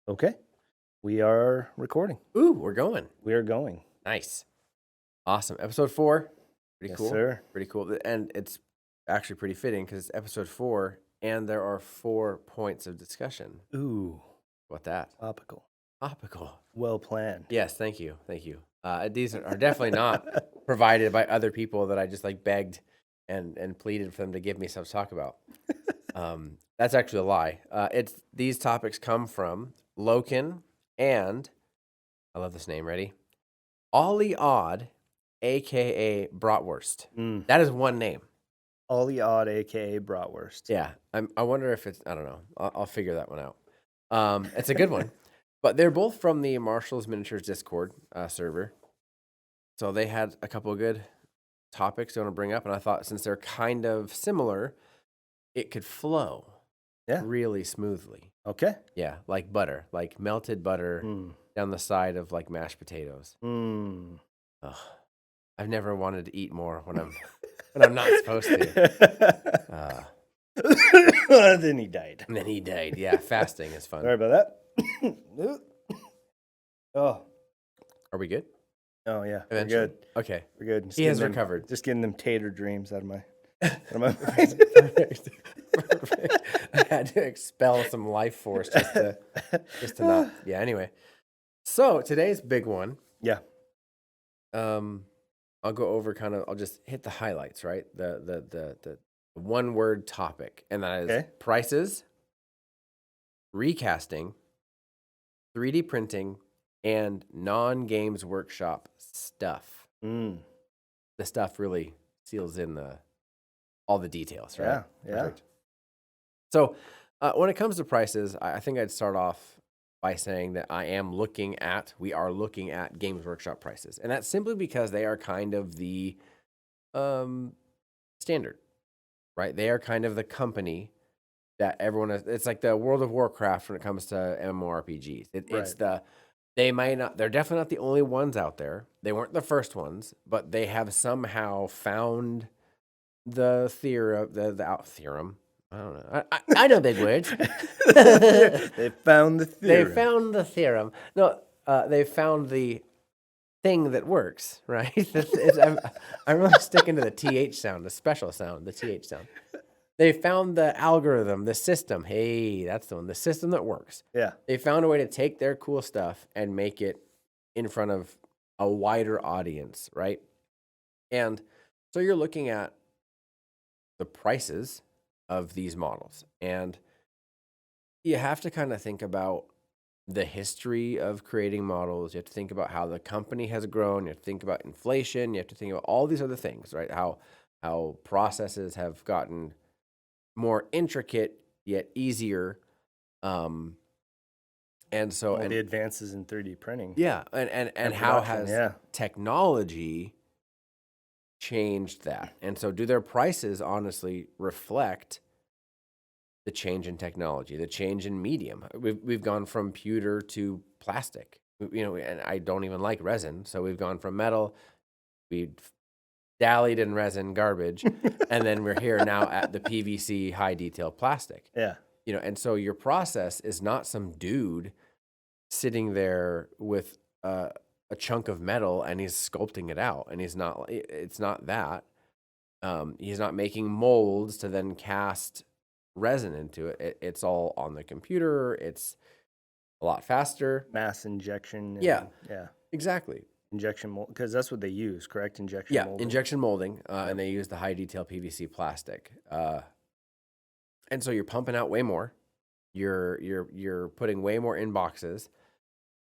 Okay. We are recording. Ooh, we're going. We are going. Nice. Awesome. Episode 4. Pretty Yes, cool. sir. Pretty cool. And it's actually pretty fitting because it's episode 4 and there are 4 points of discussion. Ooh, What that? topical. Topical. Well planned. Yes, thank you. Thank you. These are definitely not provided by other people that I just like begged and pleaded for them to give me stuff to talk about. That's actually a lie. These topics come from Loken and, I love this name, ready? Ollie Odd, a.k.a. Bratwurst. That is one name. Ollie Odd, a.k.a. Bratwurst. Yeah. I wonder if it's, I don't know. I'll figure that one out. It's a good one. But they're both from the Marshall's Miniatures Discord server. So they had a couple of good topics they want to bring up. And I thought since they're kind of similar, it could flow really smoothly. Okay. Yeah, like butter, like melted butter down the side of like mashed potatoes. Ugh. I've never wanted to eat more when I'm not supposed to. Then he died. And then he died. Yeah, fasting is fun. Sorry about that. Oh. Are we good? Oh, yeah. Eventually. We're good. Okay. We're good. He has recovered. Just getting them tater dreams out of my mind. Perfect. I had to expel some life force just to not. Yeah, anyway. So today's big one. Yeah. I'll go over I'll just hit the highlights, right? The one word topic. And that is prices, recasting, 3D printing, and non-games workshop stuff. The stuff really seals in all the details, right? Yeah. Perfect. So when it comes to prices, I think I'd start off by saying that we are looking at Games Workshop prices. And that's simply because they are kind of the standard, right? They are kind of the company that everyone is. It's like the World of Warcraft when it comes to MMORPGs. It's they're definitely not the only ones out there. They weren't the first ones, but they have somehow found the theorem. I don't know. I know big words. They found the theorem. They found the theorem. No, they found the thing that works, right? I'm really sticking to the TH sound, the special sound, the TH sound. They found the algorithm, the system. Hey, that's the one. The system that works. Yeah. They found a way to take their cool stuff and make it in front of a wider audience, right? And so you're looking at the prices of these models. And you have to kind of think about the history of creating models. You have to think about how the company has grown. You have to think about inflation. You have to think about all these other things, right? How processes have gotten more intricate yet easier. And so the advances in 3D printing. Yeah, and how has technology changed that? And so do their prices honestly reflect the change in technology, the change in medium? We've gone from pewter to plastic, and I don't even like resin. So we've gone from metal, we dallied in resin garbage, and then we're here now at the PVC high detail plastic. Yeah. And so your process is not some dude sitting there with a chunk of metal and he's sculpting it out, and it's not that. He's not making molds to then cast resin into it. It's all on the computer. It's a lot faster. Mass injection. Yeah, exactly. Injection mold, because that's what they use, correct? Injection molding. Injection molding, and they use the high detail PVC plastic. And so you're pumping out way more. You're putting way more in boxes.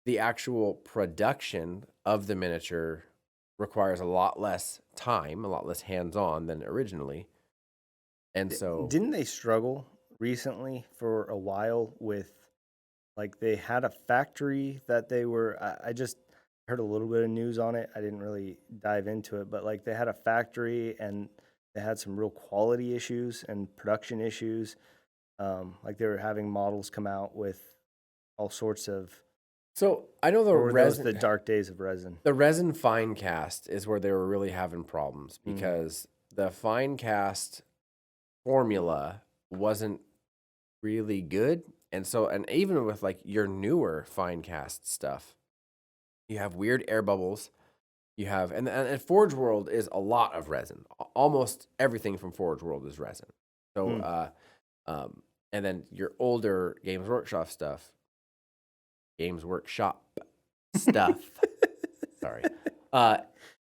The actual production of the miniature requires a lot less time, a lot less hands-on than originally. And so didn't they struggle recently for a while with, like, they had a factory that they were, I just heard a little bit of news on it. I didn't really dive into it, but like they had a factory and they had some real quality issues and production issues. Like they were having models come out with all sorts of. So I know the dark days of resin. The resin fine cast is where they were really having problems because the fine cast formula wasn't really good, And so, and even with like your newer fine cast stuff, you have weird air bubbles. You have, and Forge World is a lot of resin. Almost everything from Forge World is resin. So, and then your older Games Workshop stuff, sorry.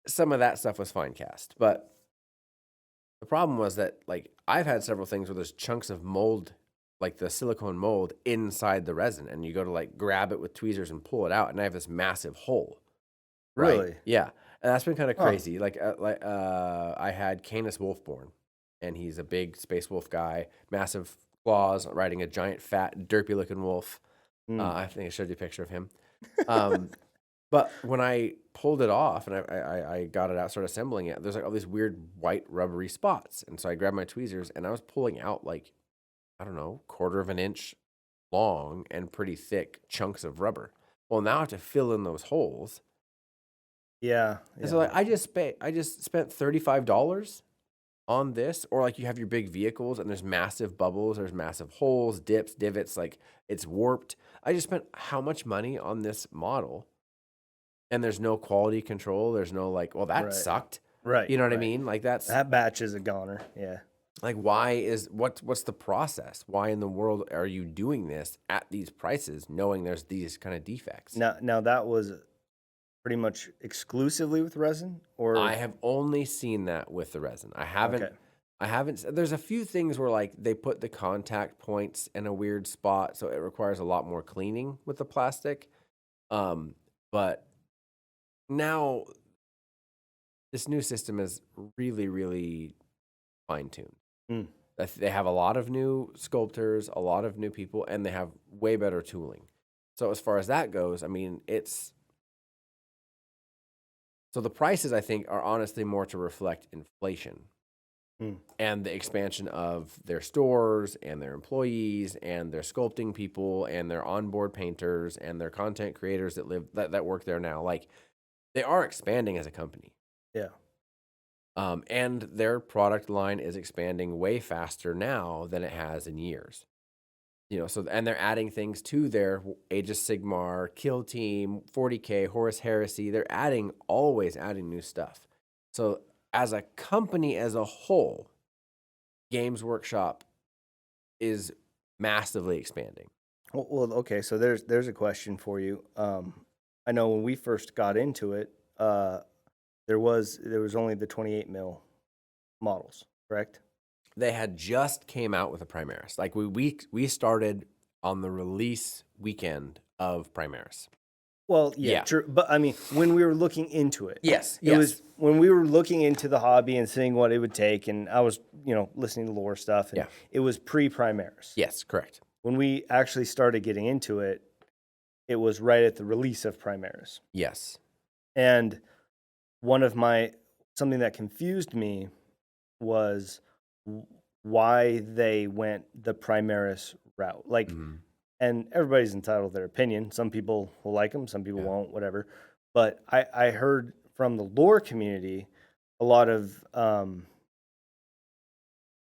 Some of that stuff was fine cast, but the problem was that like I've had several things where there's chunks of mold, like the silicone mold inside the resin, and you go to like grab it with tweezers and pull it out, and I have this massive hole. Right? Really? Yeah, and that's been kind of Huh. crazy. I had Canis Wolfborn, and he's a big space wolf guy, massive claws, riding a giant, fat, derpy-looking wolf. I think I showed you a picture of him. But when I pulled it off and I got it out, started assembling it, there's like all these weird white rubbery spots. And so I grabbed my tweezers and I was pulling out like, I don't know, 1/4 of an inch long and pretty thick chunks of rubber. Well, now I have to fill in those holes. Yeah. And so like I just spent $35 on this, or like you have your big vehicles and there's massive bubbles, there's massive holes, dips, divots, like it's warped. I just spent how much money on this model? And there's no quality control. There's no like, well, that sucked. Right. You know what I mean? Like that batch is a goner. Yeah. Like, what's the process? Why in the world are you doing this at these prices, knowing there's these kind of defects? Now that was pretty much exclusively with resin, or I have only seen that with the resin. I haven't. There's a few things where like they put the contact points in a weird spot, so it requires a lot more cleaning with the plastic. But now this new system is really, really fine-tuned. They have a lot of new sculptors, a lot of new people, and they have way better tooling. So as far as that goes, I mean, so the prices, I think, are honestly more to reflect inflation and the expansion of their stores and their employees and their sculpting people and their onboard painters and their content creators that work there now. Like, they are expanding as a company. Yeah. And their product line is expanding way faster now than it has in years. You know, so, and they're adding things to their Age of Sigmar, Kill Team, 40K, Horus Heresy. They're always adding new stuff. So as a company as a whole, Games Workshop is massively expanding. Well, okay. So there's a question for you. I know when we first got into it, there was only the 28 mil models, correct? They had just came out with a Primaris. Like we started on the release weekend of Primaris. Well, yeah, true. But I mean, when we were looking into it, it was when we were looking into the hobby and seeing what it would take, and I was, listening to lore stuff, and it was pre-Primaris. Yes, correct. When we actually started getting into it, it was right at the release of Primaris. Yes. And something that confused me was why they went the Primaris route. Like, and everybody's entitled to their opinion. Some people will like them, some people won't, whatever. But I heard from the lore community a lot of,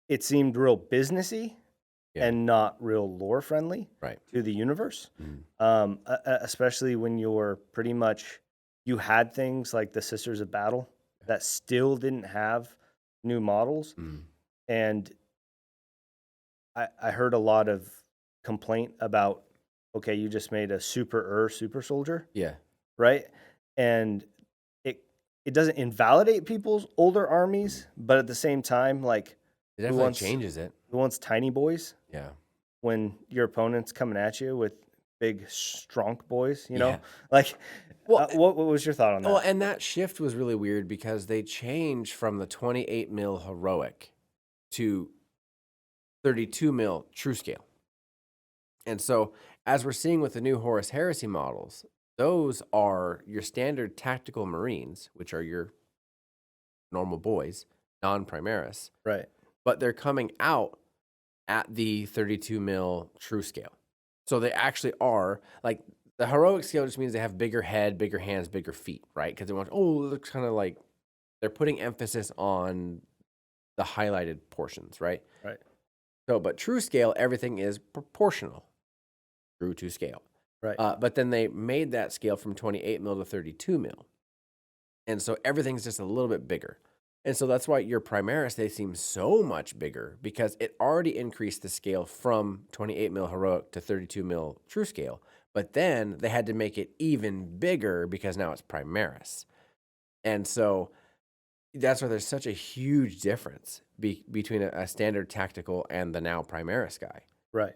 it seemed real businessy and not real lore friendly to the universe. Especially when you had things like the Sisters of Battle that still didn't have new models. And I heard a lot of complaint about, okay, you just made a super soldier. Yeah. Right? And it doesn't invalidate people's older armies, but at the same time, like, it definitely changes it. Who wants tiny boys? Yeah. When your opponent's coming at you with big strong boys, know? Like, what was your thought on that? Well, and that shift was really weird because they changed from the 28 mil heroic to 32 mil true scale. And so, as we're seeing with the new Horus Heresy models, those are your standard tactical Marines, which are your normal boys, non-Primaris. Right. But they're coming out at the 32 mil true scale. So they actually are, like, the heroic scale just means they have bigger head, bigger hands, bigger feet, right? Because they want, it looks kind of like they're putting emphasis on the highlighted portions, right? Right. So, but true scale, everything is proportional. true to scale. Right. But then they made that scale from 28 mil to 32 mil. And so everything's just a little bit bigger. And so that's why your Primaris, they seem so much bigger because it already increased the scale from 28 mil heroic to 32 mil true scale. But then they had to make it even bigger because now it's Primaris. And so that's why there's such a huge difference between a standard tactical and the now Primaris guy. Right.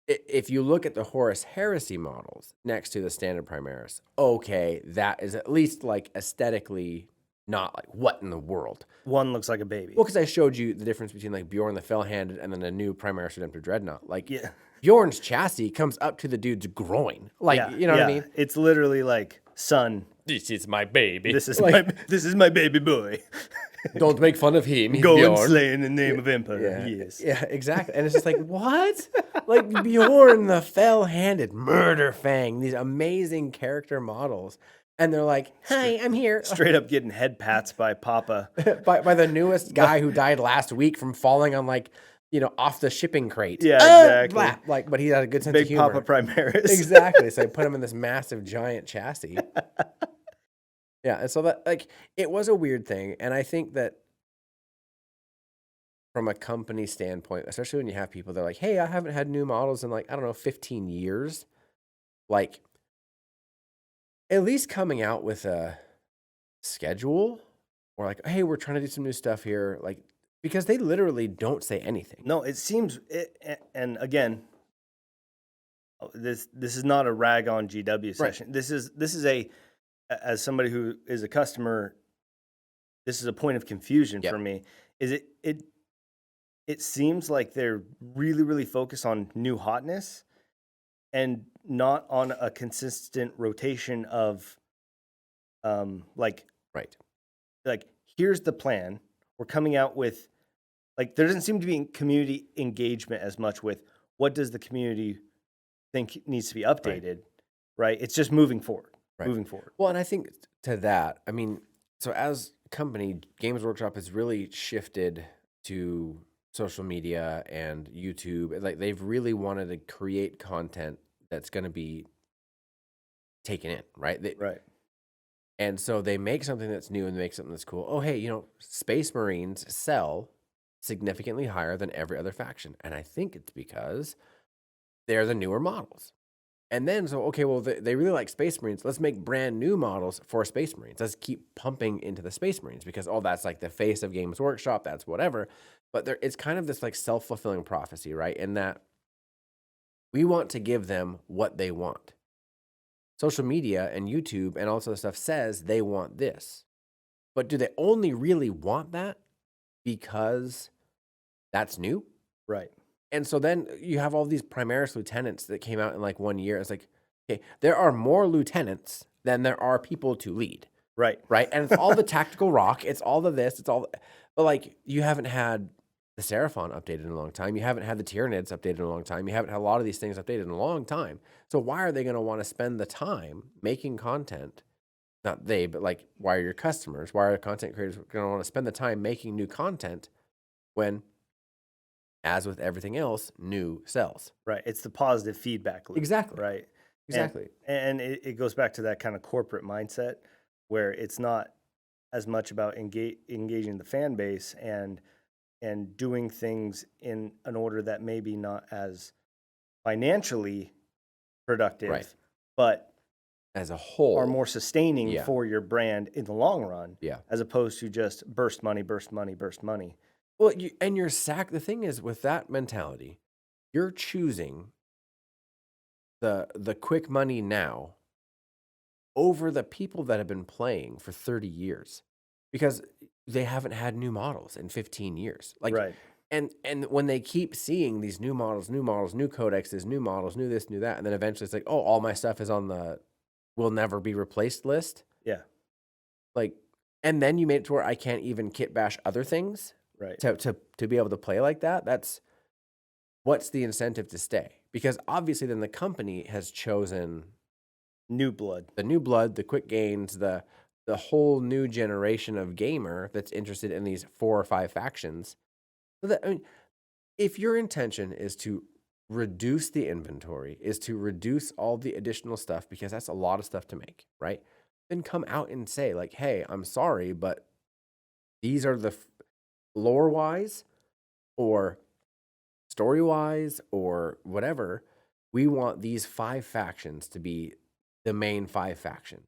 If you look at the Horus Heresy models next to the standard Primaris, okay, that is at least like aesthetically not like what in the world. One looks like a baby. Well, because I showed you the difference between like Bjorn the Fell-Handed and then the new Primaris Redemptor Dreadnought. Like Yeah. Bjorn's chassis comes up to the dude's groin. Like, Yeah, you know what I mean? It's literally like, son, This is my baby. this is like, this is my baby boy. don't make fun of him. He's Go and Bjorn. slay in the name of Emperor. Yeah, Yes. yeah, exactly. And it's just like, what? Like Bjorn the Fell-Handed, Murder Fang, these amazing character models. And they're like, hi, I'm here. Straight up getting head pats by Papa. by the newest guy who died last week from falling on like, off the shipping crate. Yeah, exactly. Blah. Like, but he had a good sense Big of humor. Papa Primaris. Exactly. So I put him in this massive giant chassis. Yeah. And so that like it was a weird thing. And I think that from a company standpoint, especially when you have people that are like, hey, I haven't had new models in like, I don't know, 15 years. Like at least coming out with a schedule or like, hey, we're trying to do some new stuff here. Like, because they literally don't say anything. No, it seems, and again, this is not a rag on GW session. Right. This is a, as somebody who is a customer, this is a point of confusion for me. Is it seems like they're really, really focused on new hotness and not on a consistent rotation of, like here's the plan. We're coming out with, like, there doesn't seem to be community engagement as much with what does the community think needs to be updated, right? It's just moving forward, moving forward. Well, and I think to that, I mean, so as a company, Games Workshop has really shifted to social media and YouTube. Like they've really wanted to create content that's going to be taken in, right? Right. And so they make something that's new and make something that's cool. Oh, hey, Space Marines sell significantly higher than every other faction. And I think it's because they're the newer models. And then, so, okay, well, they really like Space Marines. Let's make brand new models for Space Marines. Let's keep pumping into the Space Marines because, that's like the face of Games Workshop. That's whatever. But it's kind of this like self-fulfilling prophecy, right? In that we want to give them what they want. Social media and YouTube and all this other stuff says they want this. But do they only really want that because that's new? Right. And so then you have all these Primaris lieutenants that came out in like 1 year. It's like, okay, there are more lieutenants than there are people to lead. Right. Right. And it's all the tactical rock. It's all of this. It's all, but like you haven't had the Seraphon updated in a long time. You haven't had the Tyranids updated in a long time. You haven't had a lot of these things updated in a long time. So why are they going to want to spend the time making content? Not they, but like, why are your customers? Why are content creators going to want to spend the time making new content when, as with everything else, new sells? Right. It's the positive feedback loop. Exactly. Right. Exactly. And it goes back to that kind of corporate mindset where it's not as much about engaging the fan base and doing things in an order that maybe not as financially productive, but as a whole are more sustaining for your brand in the long run, as opposed to just burst money. Well, the thing is with that mentality, you're choosing the quick money now over the people that have been playing for 30 years because they haven't had new models in 15 years. Like, right. And when they keep seeing these new models, new codexes, new models, new this, new that, and then eventually it's like, oh, all my stuff is on the will never be replaced list. Yeah. Like, and then you made it to where I can't even kit bash other things. Right. To be able to play like that. That's what's the incentive to stay? Because obviously then the company has chosen new blood, the quick gains, the whole new generation of gamer that's interested in these 4 or 5 factions. So that, I mean, if your intention is to reduce the inventory, is to reduce all the additional stuff, because that's a lot of stuff to make, right? Then come out and say, like, hey, I'm sorry, but these are the lore wise or story wise or whatever. We want these 5 factions to be the main 5 factions,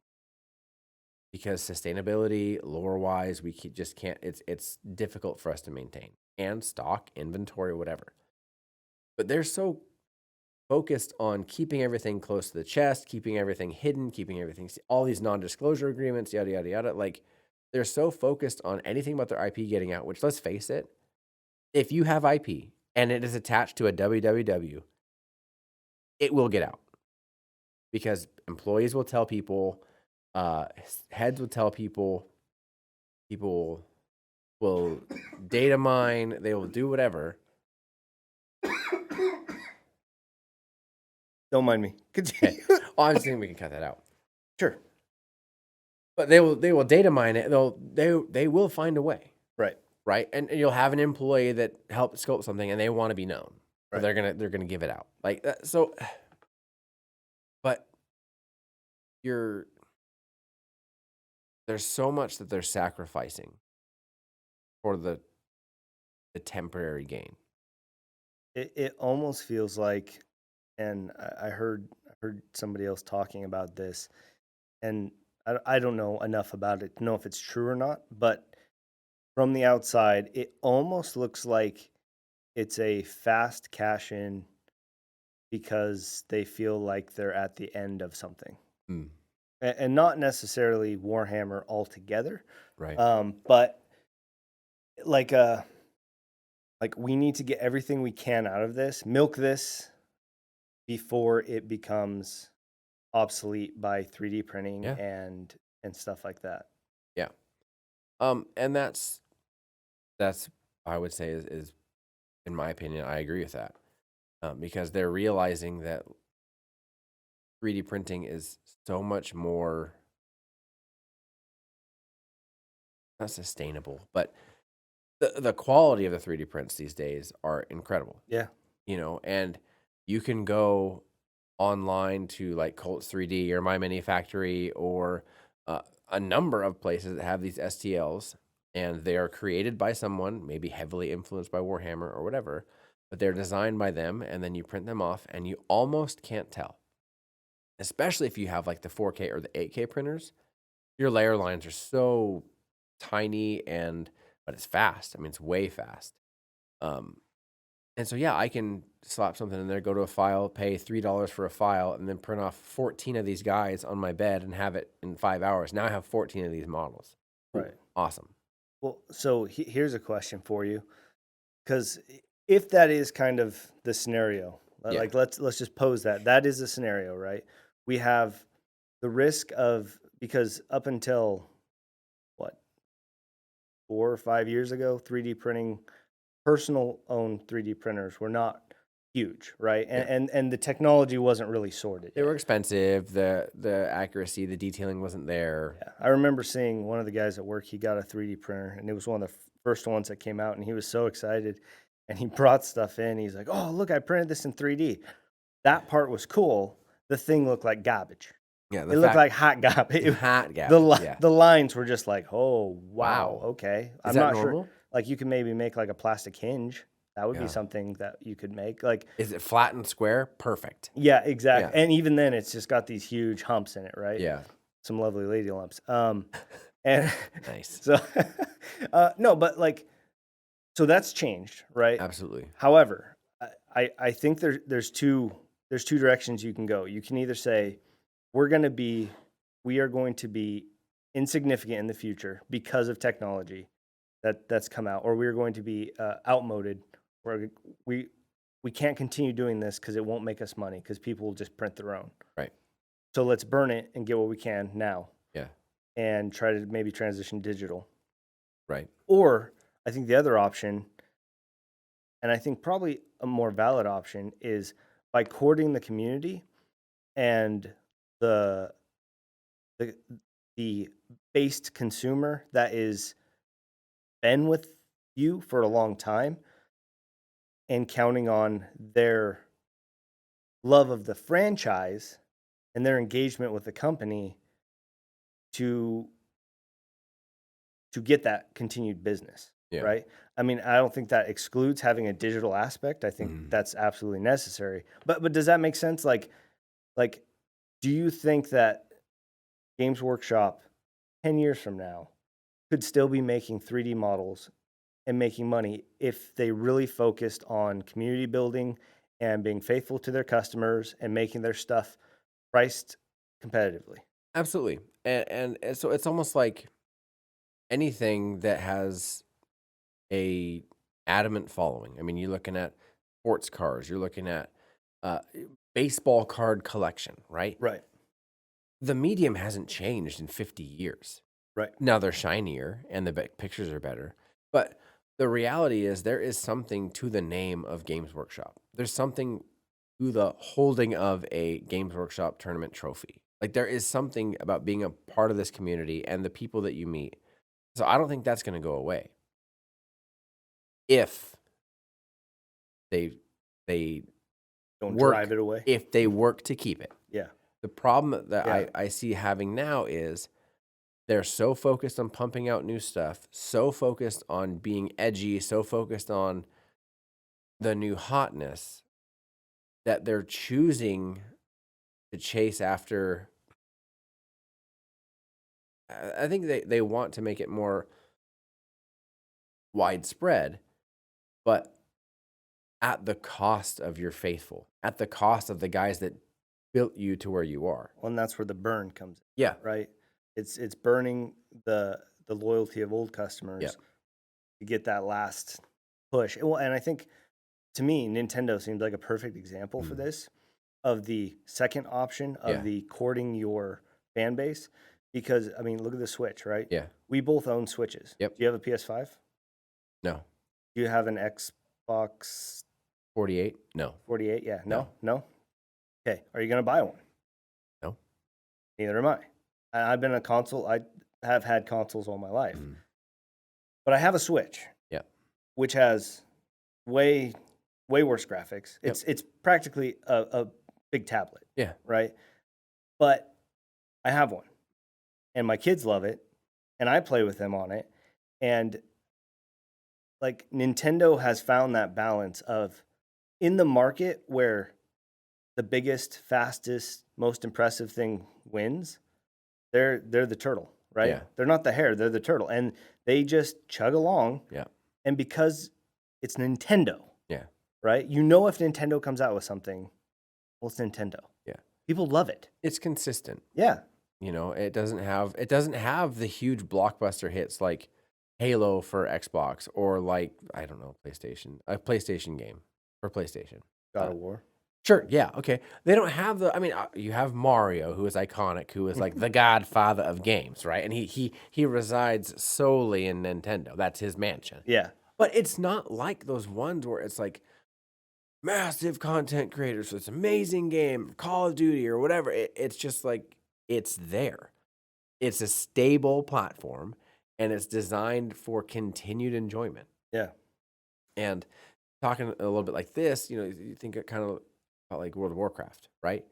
because sustainability, lore wise, we just can't. It's difficult for us to maintain, and stock, inventory, whatever. But they're so focused on keeping everything close to the chest, keeping everything hidden, keeping everything, all these non-disclosure agreements, yada, yada, yada. Like, they're so focused on anything about their IP getting out, which, let's face it, if you have IP and it is attached to a www, it will get out, because employees will tell people, heads will tell people, people will data mine, they will do whatever. Don't mind me. Continue. Oh, I'm just thinking we can cut that out. Sure. But they will data mine it. They will find a way, Right. and you'll have an employee that helped scope something, and they want to be known. Right. They're gonna give it out like that. So, but there's so much that they're sacrificing for the temporary gain. It almost feels like, and I heard somebody else talking about this, and I don't know enough about it to know if it's true or not, but from the outside, it almost looks like it's a fast cash in because they feel like they're at the end of something. Mm. And not necessarily Warhammer altogether, Right. but like we need to get everything we can out of this, milk this before it becomes obsolete by 3D printing Yeah. and stuff like that. Yeah. And that's I would say is in my opinion, I agree with that, because they're realizing that 3D printing is so much more, not sustainable, but the quality of the 3D prints these days are incredible. Yeah. And you can go online to like Colts 3D or My Mini Factory or a number of places that have these STLs, and they are created by someone, maybe heavily influenced by Warhammer or whatever, but they're designed by them, and then you print them off, and you almost can't tell. Especially if you have like the 4K or the 8K printers, your layer lines are so tiny, but it's fast. I mean, it's way fast. And so, yeah, I can slap something in there, go to a file, pay $3 for a file, and then print off 14 of these guys on my bed and have it in 5 hours. Now I have 14 of these models. Right. Awesome. Well, so here's a question for you, because if that is kind of the scenario, Yeah. like let's just pose that is a scenario, right? We have the risk of, because up until what, 4 or 5 years ago, 3D printing, personal owned 3D printers were not huge, right? And the technology wasn't really sorted. They were expensive. The accuracy, the detailing wasn't there. Yeah. I remember seeing one of the guys at work, he got a 3D printer, and it was one of the first ones that came out, and he was so excited, and he brought stuff in. He's like, oh, look, I printed this in 3D. That part was cool. The thing looked like garbage. Yeah, It looked like hot garbage. hot garbage. The lines were just like, oh, wow. Wow. Okay. Is I'm that not normal? sure. Like, you can maybe make like a plastic hinge. That would Yeah. be something that you could make. Like, Is it flat and square? Perfect. yeah, exactly. Yeah. And even then, it's just got these huge humps in it, right? Yeah. Some lovely lady lumps. And Nice. so, no, but like, so that's changed, right? Absolutely. However, I think there's two directions you can go. You can either say we are going to be insignificant in the future because of technology that's come out, or we're going to be outmoded, where we can't continue doing this because it won't make us money because people will just print their own. Right. So let's burn it and get what we can now. Yeah. And try to maybe transition digital. Right. Or I think the other option, and I think probably a more valid option, is by courting the community and the based consumer that is been with you for a long time, and counting on their love of the franchise and their engagement with the company to get that continued business, Yeah. right? I mean, I don't think that excludes having a digital aspect. I think Mhm. that's absolutely necessary. But does that make sense? Like do you think that Games Workshop 10 years from now could still be making 3D models and making money if they really focused on community building and being faithful to their customers and making their stuff priced competitively? Absolutely. And so it's almost like anything that has a adamant following. I mean, you're looking at sports cars, you're looking at uh, baseball card collection, right? Right. The medium hasn't changed in 50 years. Right. Now they're shinier and the pictures are better, but the reality is there is something to the name of Games Workshop. There's something to the holding of a Games Workshop tournament trophy. Like there is something about being a part of this community and the people that you meet. So I don't think that's going to go away if they Don't work drive it away. if they work to keep it. Yeah. The problem that Yeah. I see having now is they're so focused on pumping out new stuff, so focused on being edgy, so focused on the new hotness that they're choosing to chase after. I think they want to make it more widespread, but at the cost of your faithful, at the cost of the guys that built you to where you are. Well, and that's where the burn comes in, Yeah. right? It's burning the loyalty of old customers to get that last push. Well, and I think to me, Nintendo seems like a perfect example for this, of the second option of Yeah. the courting your fan base. Because I mean, look at the Switch, right? Yeah. We both own Switches. Yep. Do you have a PS5? No. Do you have an Xbox 48? No. 48? Yeah. No? No. No? Okay. Are you going to buy one? No. Neither am I. I've been a console. I have had consoles all my life. Mm. But I have a Switch. Yeah. Which has way worse graphics. Yep. It's practically a big tablet. Yeah. Right? But I have one. And my kids love it. And I play with them on it. And like Nintendo has found that balance of in the market where the biggest, fastest, most impressive thing wins, they're the turtle, right? Yeah. They're not the hare, they're the turtle. And they just chug along. Yeah. And because it's Nintendo, Yeah. right? You know, if Nintendo comes out with something, well, it's Nintendo. Yeah. People love it. It's consistent. Yeah. You know, it doesn't have the huge blockbuster hits like Halo for Xbox or like, I don't know, PlayStation, a PlayStation game for PlayStation. God of War. Sure, yeah, okay. They don't have I mean, you have Mario, who is iconic, who is like the godfather of games, right? And he resides solely in Nintendo. That's his mansion. Yeah. But it's not like those ones where it's like massive content creators, so it's an amazing game, Call of Duty or whatever. It's just like, it's there. It's a stable platform, and it's designed for continued enjoyment. Yeah. And talking a little bit like this, you know, you think it kind of about like World of Warcraft, right?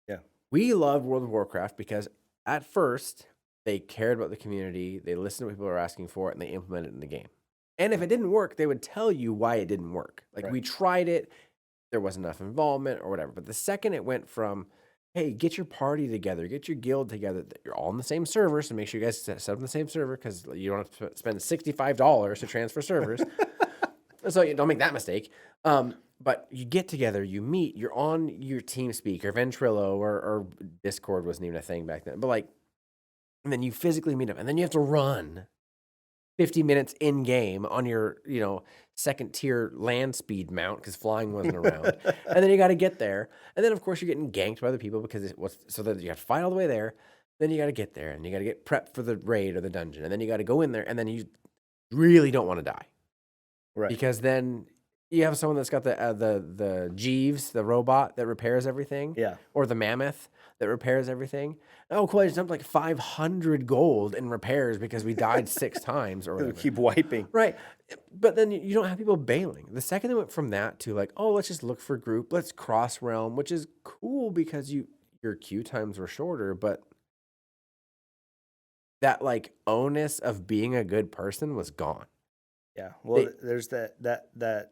Yeah. We loved World of Warcraft because at first they cared about the community, they listened to what people were asking for, and they implemented it in the game. And if it didn't work, they would tell you why it didn't work. Like, Right. we tried it, there wasn't enough involvement or whatever. But the second it went from, hey, get your party together, get your guild together, you're all on the same server, so make sure you guys set up on the same server because you don't have to spend $65 to transfer servers. So you don't make that mistake. But you get together, you meet, you're on your TeamSpeak or Ventrilo or Discord wasn't even a thing back then. But like, and then you physically meet them, and then you have to run 50 minutes in game on your, you know, second tier land speed mount because flying wasn't around. And then you got to get there. And then of course you're getting ganked by other people because it was so that you have to fight all the way there. Then you got to get there and you got to get prepped for the raid or the dungeon. And then you got to go in there and then you really don't want to die. Right. Because then You have someone that's got the Jeeves, the robot that repairs everything, Yeah. or the mammoth that repairs everything. Oh, cool! I just dumped like 500 gold in repairs because we died 6 times or whatever. Keep wiping. Right. But then you don't have people bailing. The second they went from that to like, oh, let's just look for group, let's cross realm, which is cool because your queue times were shorter, but that like onus of being a good person was gone. Yeah. Well, there's that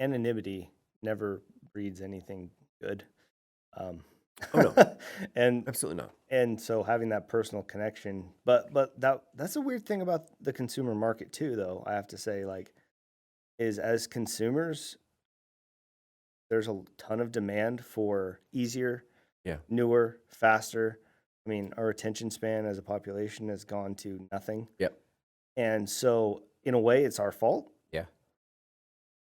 anonymity never breeds anything good. Oh no. And Absolutely not. and so having that personal connection, but that's a weird thing about the consumer market too, though. I have to say, like, is as consumers, there's a ton of demand for easier, Yeah. newer, faster. I mean, our attention span as a population has gone to nothing. Yep. And so, in a way, it's our fault. Yeah.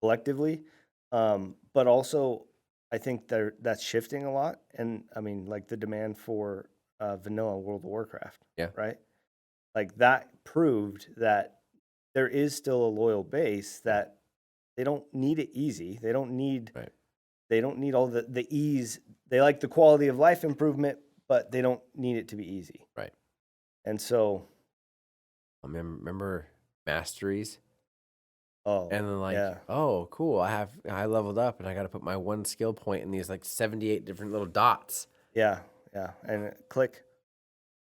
Collectively. But also, I think that's shifting a lot. And I mean, like the demand for vanilla World of Warcraft. Yeah. Right. Like that proved that there is still a loyal base that they don't need it easy. They don't need. Right. They don't need all the ease. They like the quality of life improvement, but they don't need it to be easy. Right. And so, remember masteries? oh, And then like, yeah. oh, cool. I leveled up and I got to put my 1 skill point in these like 78 different little dots. Yeah, and click.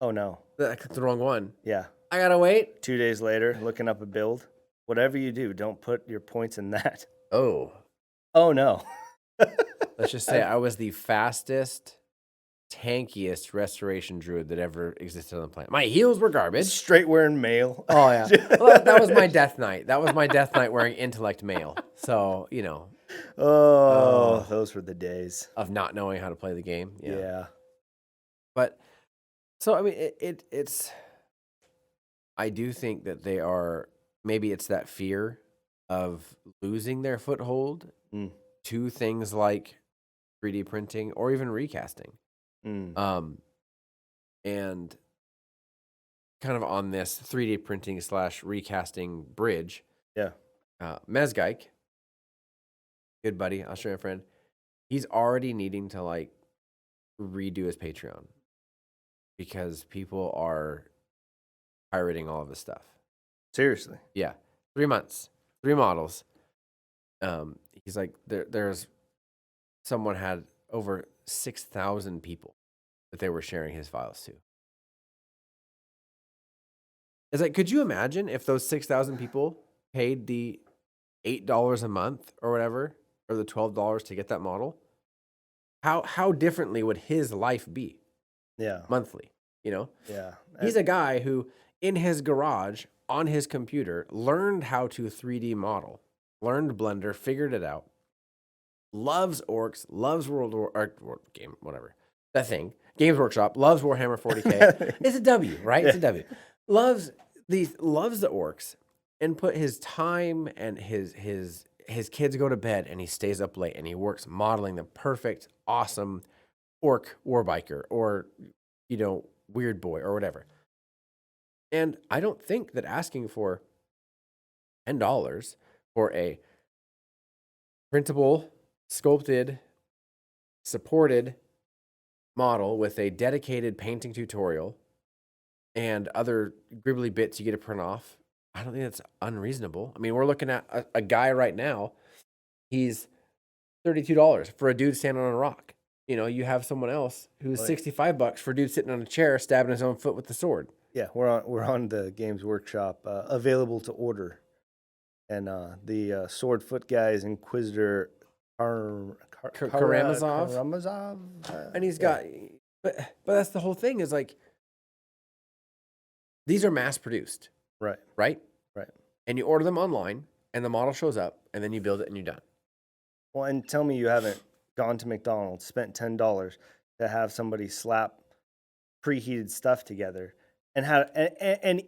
Oh no. I clicked the wrong one. Yeah. I gotta wait. 2 days later, looking up a build. Whatever you do, don't put your points in that. Oh, Oh no. let's just say I was the fastest, tankiest restoration druid that ever existed on the planet. My heals were garbage. Straight wearing mail. Oh yeah, well, that was my death knight. That was my death knight wearing intellect mail. So Oh, those were the days. of not knowing how to play the game. Yeah. But so I mean, it's. I do think that they are. Maybe it's that fear of losing their foothold to things like 3D printing or even recasting. And kind of on this 3D printing / recasting bridge. Yeah. Mezgeik, good buddy, Australian friend, he's already needing to like redo his Patreon because people are pirating all of his stuff. Seriously. Yeah. 3 months, 3 models. He's like, there's someone had over 6,000 people that they were sharing his files to. It's like, could you imagine if those 6,000 people paid the $8 a month or whatever, or the $12 to get that model? How differently would his life be? Yeah. Monthly, Yeah. He's a guy who, in his garage, on his computer, learned how to 3D model, learned Blender, figured it out, loves orcs, loves Games Workshop, loves Warhammer 40K. It's a W, right? It's a W. Loves the orcs, and put his time and his kids go to bed, and he stays up late and he works modeling the perfect, awesome orc warbiker or weird boy or whatever. And I don't think that asking for $10 for a printable, sculpted, supported model with a dedicated painting tutorial and other gribbly bits you get to print off, I don't think that's unreasonable. I mean, we're looking at a guy right now. He's $32 for a dude standing on a rock. You have someone else who's $65 for a dude sitting on a chair stabbing his own foot with the sword. Yeah, we're on the Games Workshop, available to order, and the sword foot guy is Inquisitor Karamazov, and he's got, but that's the whole thing is like, these are mass produced, right, and you order them online, and the model shows up, and then you build it, and you're done. Well, and tell me you haven't gone to McDonald's, spent $10 to have somebody slap preheated stuff together. And and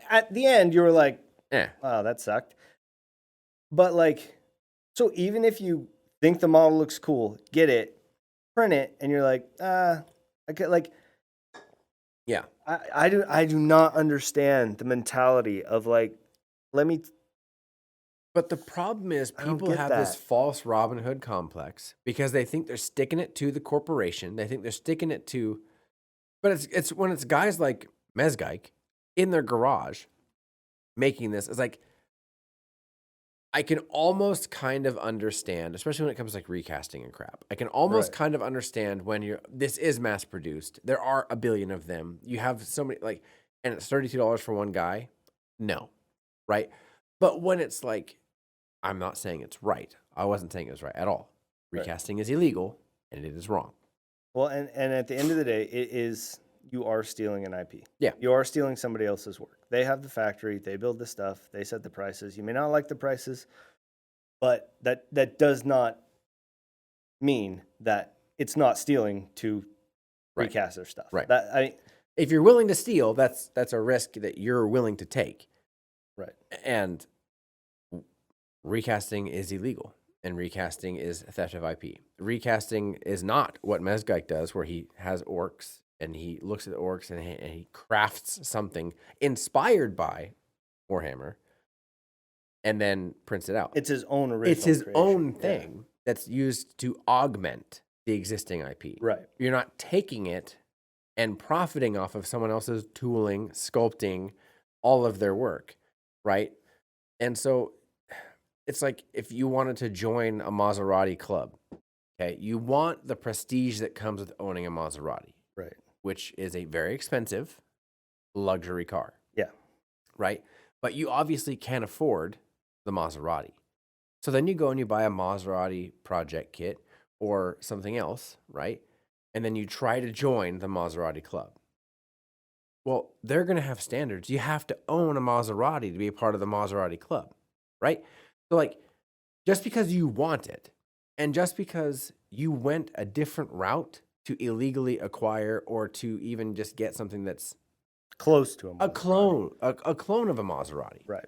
at the end, you were like, wow, that sucked. But like, so even if you think the model looks cool, get it, print it, and you're like, okay, like, yeah, I do not understand the mentality of like, let me But the problem is I don't people get have this that. false Robin Hood complex because they think they're sticking it to the corporation. They think they're sticking it to, but it's when it's guys like Mezgeik in their garage making this. It's like I can almost kind of understand, especially when it comes to like recasting and crap. I can almost Right. kind of understand when this is mass produced. There are a billion of them. You have so many like, and it's $32 for one guy. No, right? But when it's like, I'm not saying it's right. I wasn't saying it was right at all. Right. Recasting is illegal and it is wrong. Well, and at the end of the day, it is you are stealing an IP. Yeah. You are stealing somebody else's work. They have the factory, they build the stuff, they set the prices. You may not like the prices, but that does not mean that it's not stealing to Right. recast their stuff. Right. That If you're willing to steal, that's a risk that you're willing to take. right. And recasting is illegal, and recasting is theft of IP. Recasting is not what Mezgeik does, where he has orcs and he looks at the orcs and he crafts something inspired by Warhammer and then prints it out. It's his own original. It's his creation. own thing that's used to augment the existing IP. Right. You're not taking it and profiting off of someone else's tooling, sculpting, all of their work, right? And so it's like if you wanted to join a Maserati club, okay, you want the prestige that comes with owning a Maserati, Right. which is a very expensive luxury car. Yeah. Right? But you obviously can't afford the Maserati. So then you go and you buy a Maserati project kit or something else, right? And then you try to join the Maserati club. Well, they're going to have standards. You have to own a Maserati to be a part of the Maserati club, right? So, like, just because you want it and just because you went a different route to illegally acquire or to even just get something that's Close to a clone of a Maserati, Right.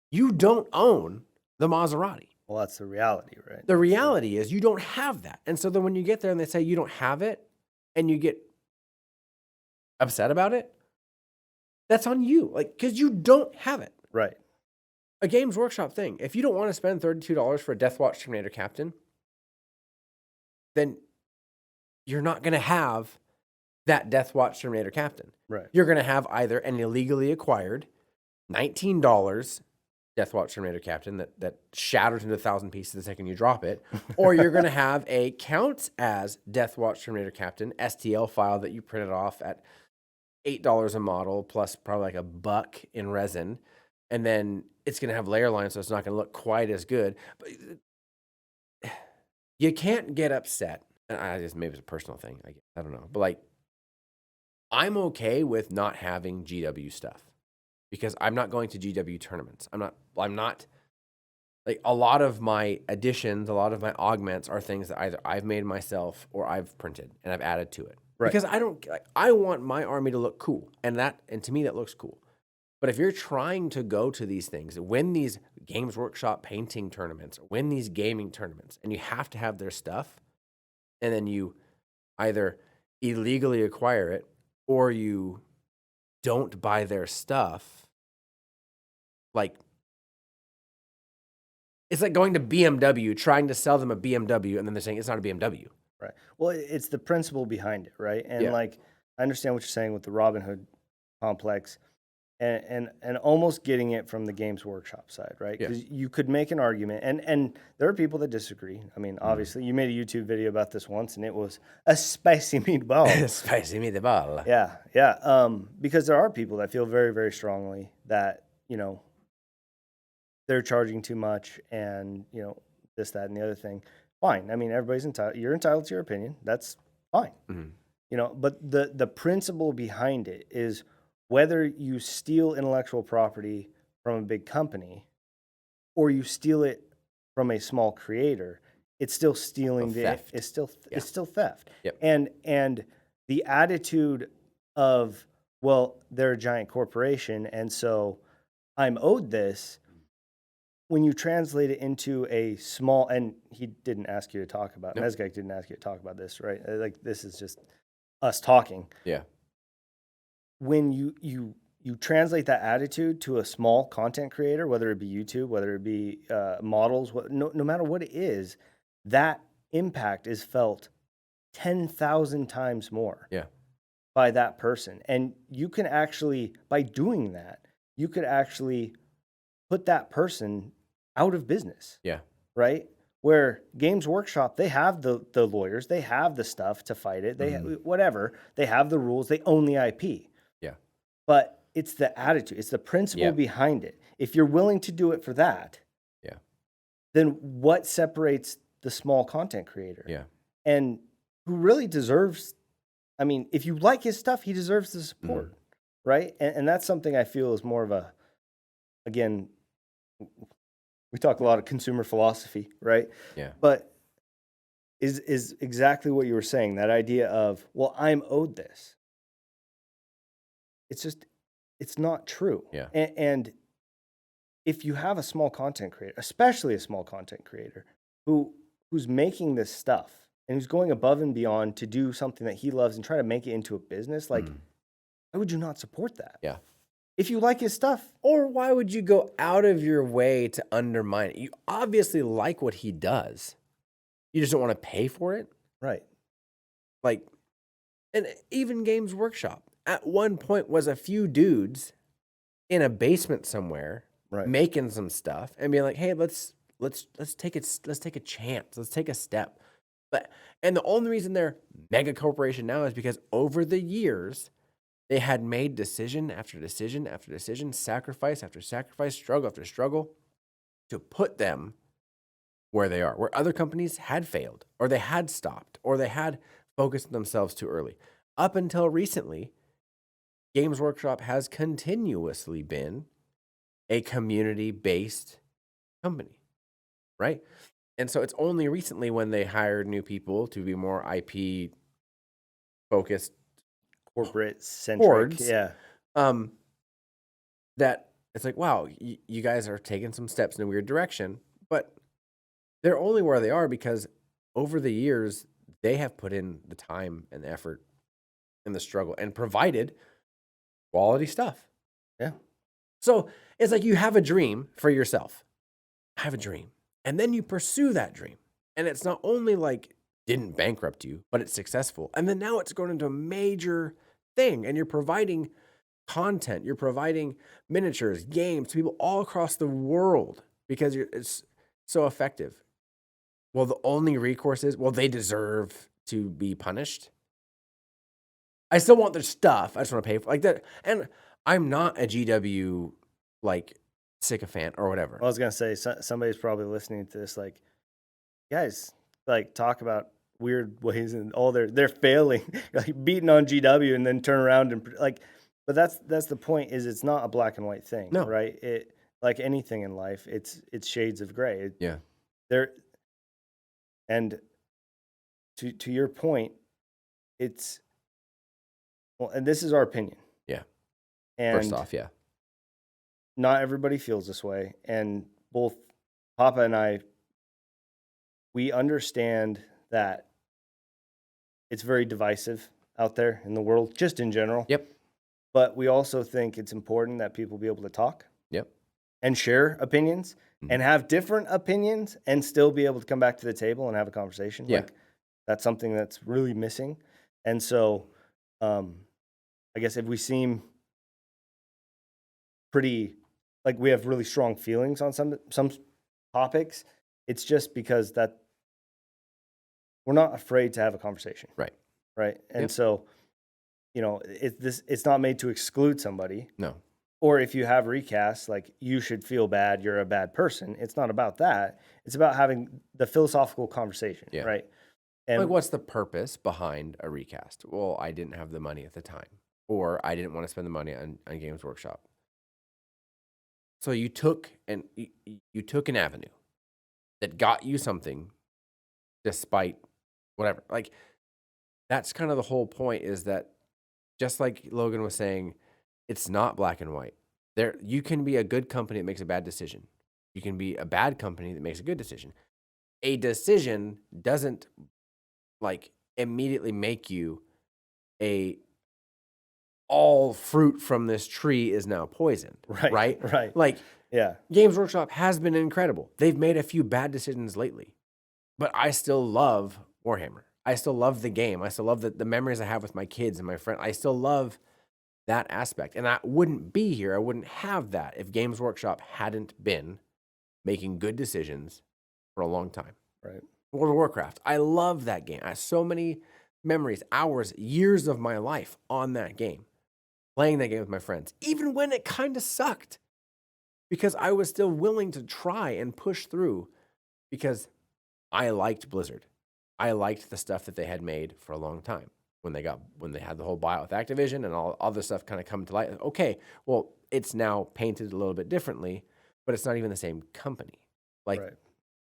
you don't own the Maserati. Well, that's the reality, right? The reality is you don't have that. And so then when you get there and they say you don't have it and you get upset about it, that's on you. Like, because you don't have it. Right. A Games Workshop thing. If you don't want to spend $32 for a Deathwatch Terminator Captain, then you're not going to have that Deathwatch Terminator Captain. Right. You're going to have either an illegally acquired $19 Deathwatch Terminator Captain that shatters into 1,000 pieces the second you drop it, or you're going to have a counts as Deathwatch Terminator Captain STL file that you printed off at $8 a model plus probably like $1 in resin, and then it's going to have layer lines, so it's not going to look quite as good. But you can't get upset. I guess maybe it's a personal thing. I don't know, but like, I'm okay with not having GW stuff because I'm not going to GW tournaments. I'm not like a lot of my additions, a lot of my augments are things that either I've made myself or I've printed and I've added to it. Right. Because I want my army to look cool, and to me that looks cool. But if you're trying to go to these things, win these Games Workshop painting tournaments, win these gaming tournaments, and you have to have their stuff, and then you either illegally acquire it or you don't buy their stuff, like, it's like going to BMW, trying to sell them a BMW, and then they're saying it's not a BMW. Right. Well, it's the principle behind it, right? And Yeah. like, I understand what you're saying with the Robin Hood complex, and almost getting it from the Games Workshop side, right? Yeah. Because you could make an argument, and there are people that disagree. I mean, obviously, you made a YouTube video about this once, and it was a spicy meatball. Spicy meatball. Yeah, yeah. Because there are people that feel very, very strongly that they're charging too much, and this, that, and the other thing. Fine. I mean, everybody's entitled. You're entitled to your opinion. That's fine. Mm-hmm. But the principle behind it is whether you steal intellectual property from a big company or you steal it from a small creator, it's still stealing. Theft. It's still theft. Yep. And the attitude of, well, they're a giant corporation, and so I'm owed this. When you translate it into a small, and he didn't ask you to talk about, Nope. Mezgeik didn't ask you to talk about this, right? Like, this is just us talking. Yeah. When you you translate that attitude to a small content creator, whether it be YouTube, whether it be models, no matter what it is, that impact is felt 10,000 times more Yeah. by that person. And you can actually, by doing that, you could actually put that person out of business. Yeah. Right? Where Games Workshop, they have the lawyers, they have the stuff to fight it, they whatever, they have the rules, they own the IP. Yeah. But it's the attitude, it's the principle Yeah. behind it. If you're willing to do it for that, Yeah. then what separates the small content creator? Yeah. And who really deserves, I mean, if you like his stuff, he deserves the support, right? And that's something I feel is more of a, again, we talk a lot of consumer philosophy, right? Yeah. But is exactly what you were saying, that idea of, well, I'm owed this. It's just, it's not true. Yeah. And if you have a small content creator, especially a small content creator who's making this stuff and who's going above and beyond to do something that he loves and try to make it into a business, like, why would you not support that? Yeah. If you like his stuff. Or why would you go out of your way to undermine it? You obviously like what he does. You just don't want to pay for it. Right. Like, and even Games Workshop at one point was a few dudes in a basement somewhere making some stuff and being like, hey, let's take it, let's take a chance, let's take a step. And the only reason they're mega corporation now is because over the years they had made decision after decision after decision, sacrifice after sacrifice, struggle after struggle to put them where they are, where other companies had failed or they had stopped or they had focused themselves too early. Up until recently, Games Workshop has continuously been a community-based company, right? And so it's only recently when they hired new people to be more IP focused, corporate centric, that it's like, wow, you guys are taking some steps in a weird direction, but they're only where they are because over the years they have put in the time and the effort and the struggle and provided quality stuff. Yeah. So it's like you have a dream for yourself. I have a dream. And then you pursue that dream. And it's not only like didn't bankrupt you, but it's successful. And then now it's going into a major thing. And you're providing content. You're providing miniatures, games to people all across the world because it's so effective. Well, the only recourse is, well, they deserve to be punished. I still want their stuff. I just want to pay for like that. And I'm not a GW like sycophant or whatever. I was gonna say somebody's probably listening to this, like, guys, like talk about weird ways and all they're failing, like beating on GW and then turn around and like, but that's the point. Is it's not a black and white thing, No. right? It, like anything in life, it's shades of gray. Yeah. There, and to your point, it's, well, and this is our opinion. Yeah. And First off, yeah. Not everybody feels this way. And both Papa and I, we understand that it's very divisive out there in the world, just in general. Yep. But we also think it's important that people be able to talk. Yep. And share opinions and have different opinions and still be able to come back to the table and have a conversation. Yeah. Like, that's something that's really missing. And so, I guess if we seem pretty, like we have really strong feelings on some topics, it's just because that we're not afraid to have a conversation. Right. Right. And Yep. so, you know, it's not made to exclude somebody. No. Or if you have recasts, like you should feel bad, you're a bad person. It's not about that. It's about having the philosophical conversation. Yeah. Right. And Like, what's the purpose behind a recast? Well, I didn't have the money at the time, or I didn't want to spend the money on Games Workshop. So you took an avenue that got you something, despite whatever. Like, that's kind of the whole point. Is that just like Logan was saying, it's not black and white. You can be a good company that makes a bad decision. You can be a bad company that makes a good decision. A decision doesn't like immediately make you a all fruit from this tree is now poisoned. Right. Like, Yeah. Games Workshop has been incredible. They've made a few bad decisions lately, but I still love Warhammer. I still love the game. I still love the memories I have with my kids and my friends. I still love that aspect. And I wouldn't be here. I wouldn't have that if Games Workshop hadn't been making good decisions for a long time. Right. World of Warcraft. I love that game. I have so many memories, hours, years of my life on that game, playing that game with my friends, even when it kind of sucked, because I was still willing to try and push through because I liked Blizzard. I liked the stuff that they had made for a long time. When they had the whole buyout with Activision and all other stuff kind of come to light. Okay, well, it's now painted a little bit differently, but it's not even the same company. Like, Right.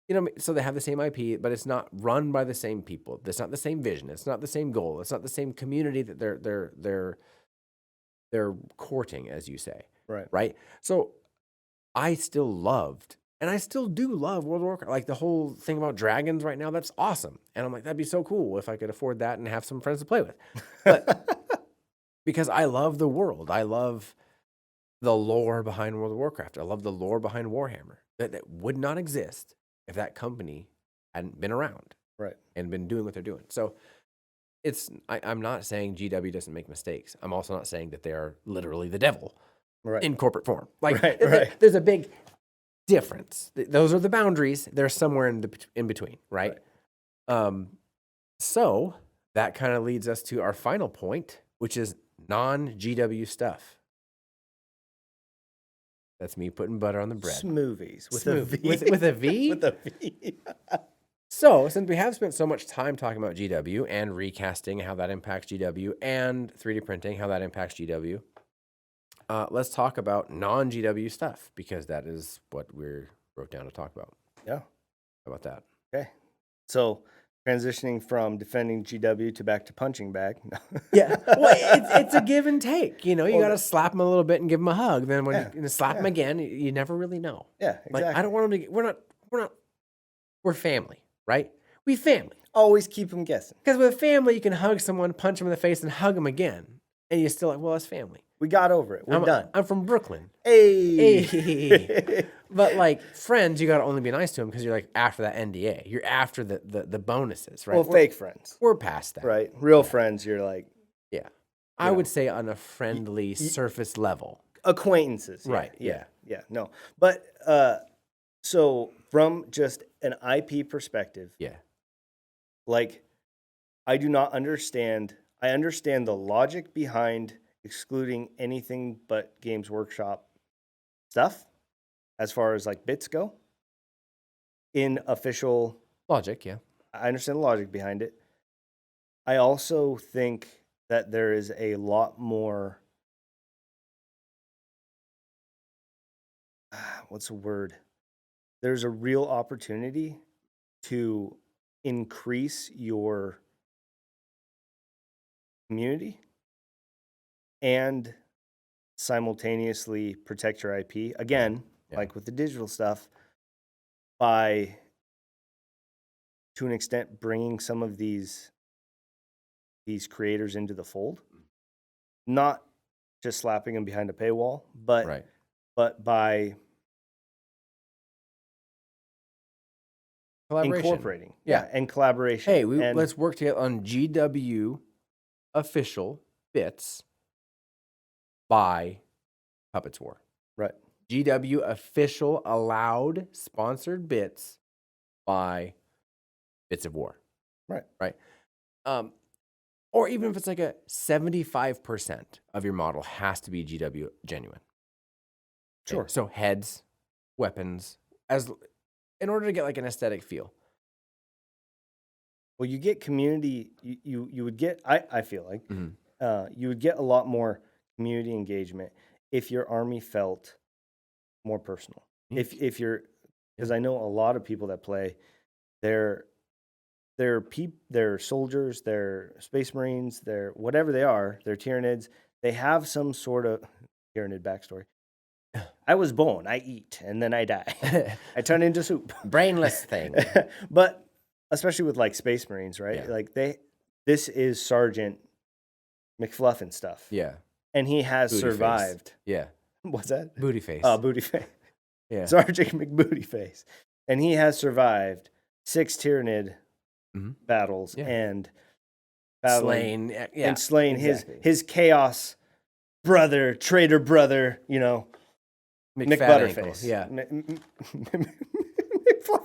you know, so they have the same IP, but it's not run by the same people. It's not the same vision. It's not the same goal. It's not the same community that they're courting, as you say. Right. Right. So I still loved, and I still do love World of Warcraft. Like the whole thing about dragons right now, that's awesome. And I'm like, that'd be so cool if I could afford that and have some friends to play with. But because I love the world, I love the lore behind World of Warcraft. I love the lore behind Warhammer. That would not exist if that company hadn't been around, Right. and been doing what they're doing. So I'm not saying GW doesn't make mistakes. I'm also not saying that they are literally the devil Right. in corporate form. Like, Right. there's a big difference. Those are the boundaries. They're somewhere in between, right? So that kind of leads us to our final point, which is non-GW stuff. That's me putting butter on the bread. Smoothies with Smooth. a V. With a V? With a V. So, since we have spent so much time talking about GW and recasting, how that impacts GW, and 3D printing, how that impacts GW, let's talk about non-GW stuff, because that is what we wrote down to talk about. Yeah. How about that? Okay. So transitioning from defending GW to back to punching bag. Yeah. Well, it's a give and take. You know, you Well, got to slap them a little bit and give them a hug. Then when you slap them yeah. again, you never really know. Yeah, exactly. Like, I don't want them to. We're family, right? We family. Always keep them guessing. Because with family, you can hug someone, punch them in the face, and hug them again, and you're still like, well, that's family. We got over it. We're done. I'm from Brooklyn. Hey. Hey. But like friends, you got to only be nice to them because you're like after that NDA. You're after the bonuses, right? Well, fake friends. We're past that. Right. Real friends, you're like. Yeah. I would say on a friendly surface level. Acquaintances. Yeah, Right. Yeah. Yeah. No. But so from just an IP perspective, Yeah. like I do not understand. I understand the logic behind excluding anything but Games Workshop stuff as far as like bits go in official Logic, yeah. I understand the logic behind it. I also think that there is a lot more what's the word? There's a real opportunity to increase your community and simultaneously protect your IP. Again, like with the digital stuff, by, to an extent, bringing some of these creators into the fold. Not just slapping them behind a paywall, but by incorporating. Yeah, and collaboration. Hey, let's work together on GW official bits by Puppets War. Right. GW official allowed sponsored bits by Bits of War. Right. Right. Or even if it's like a 75% of your model has to be GW genuine. Sure. Okay? So heads, weapons, in order to get like an aesthetic feel. Well, you get community. You would get. I feel like you would get a lot more community engagement if your army felt more personal. If you're, because I know a lot of people that play, they're soldiers, they're space marines, they're whatever they are, they're Tyranids. They have some sort of Tyranid backstory. I was born, I eat, and then I die. I turn into soup. Brainless thing. But especially with like space marines, right? Yeah. Like this is Sergeant McFluffin stuff. Yeah. and he has Booty face. survived. Yeah. What's that? Booty face. Oh, booty face. Yeah. Sergeant McBooty face, and he has survived 6 Tyranid battles and battling and slaying his chaos brother, traitor brother, McButterface. Yeah.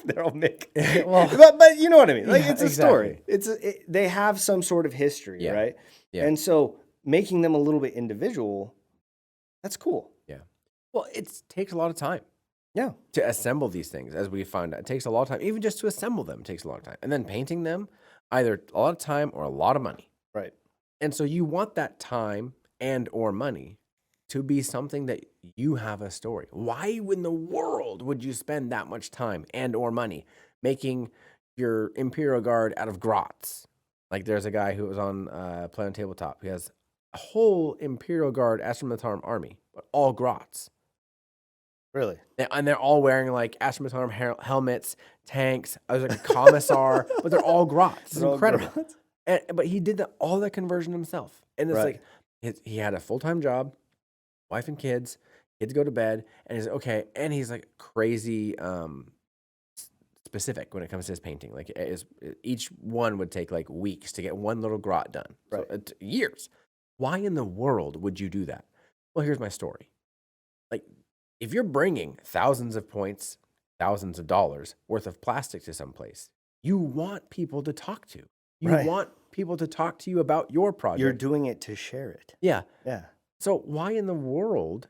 They're all Mick. Well, but you know what I mean. Like it's a story. exactly. They have some sort of history, Yeah. right? Yeah. And so making them a little bit individual, that's cool. Yeah. Well, it takes a lot of time. Yeah. To assemble these things, as we find out, it takes a lot of time. Even just to assemble them takes a lot of time. And then painting them, either a lot of time or a lot of money. Right. And so you want that time and or money to be something that you have a story. Why in the world would you spend that much time and or money making your Imperial Guard out of grots? Like there's a guy who was on Play on Tabletop. He has a whole Imperial Guard Astrometarum army, but all grots. Really? And they're all wearing like Astrometarum helmets, tanks. I was like a commissar, but they're all grots. It's incredible. But he did all that conversion himself. And it's like he had a full-time job, wife and kids go to bed, and he's like, okay. And he's like crazy specific when it comes to his painting. Like each one would take like weeks to get one little grot done. Right. So years. Why in the world would you do that? Well, here's my story. Like if you're bringing thousands of points, thousands of dollars worth of plastic to someplace, you want people to talk to. You want people to talk to you about your project. You're doing it to share it. Yeah. Yeah. So why in the world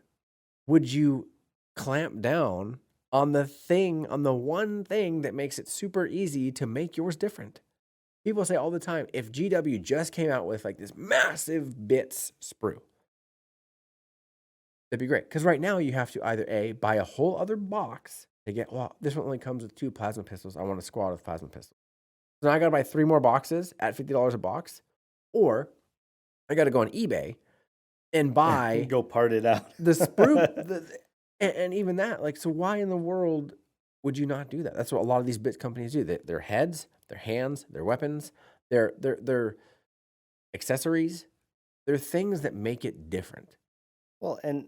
would you clamp down on the one thing that makes it super easy to make yours different? People say all the time, if GW just came out with like this massive bits sprue, that'd be great. Because right now you have to either buy a whole other box to get, well, this one only comes with 2 plasma pistols. I want a squad of plasma pistols. So now I got to buy 3 more boxes at $50 a box, or I got to go on eBay and buy go part it out the sprue, and even that. Like, so why in the world would you not do that? That's what a lot of these bit companies do. Their heads, their hands, their weapons, their accessories, they're things that make it different. Well, and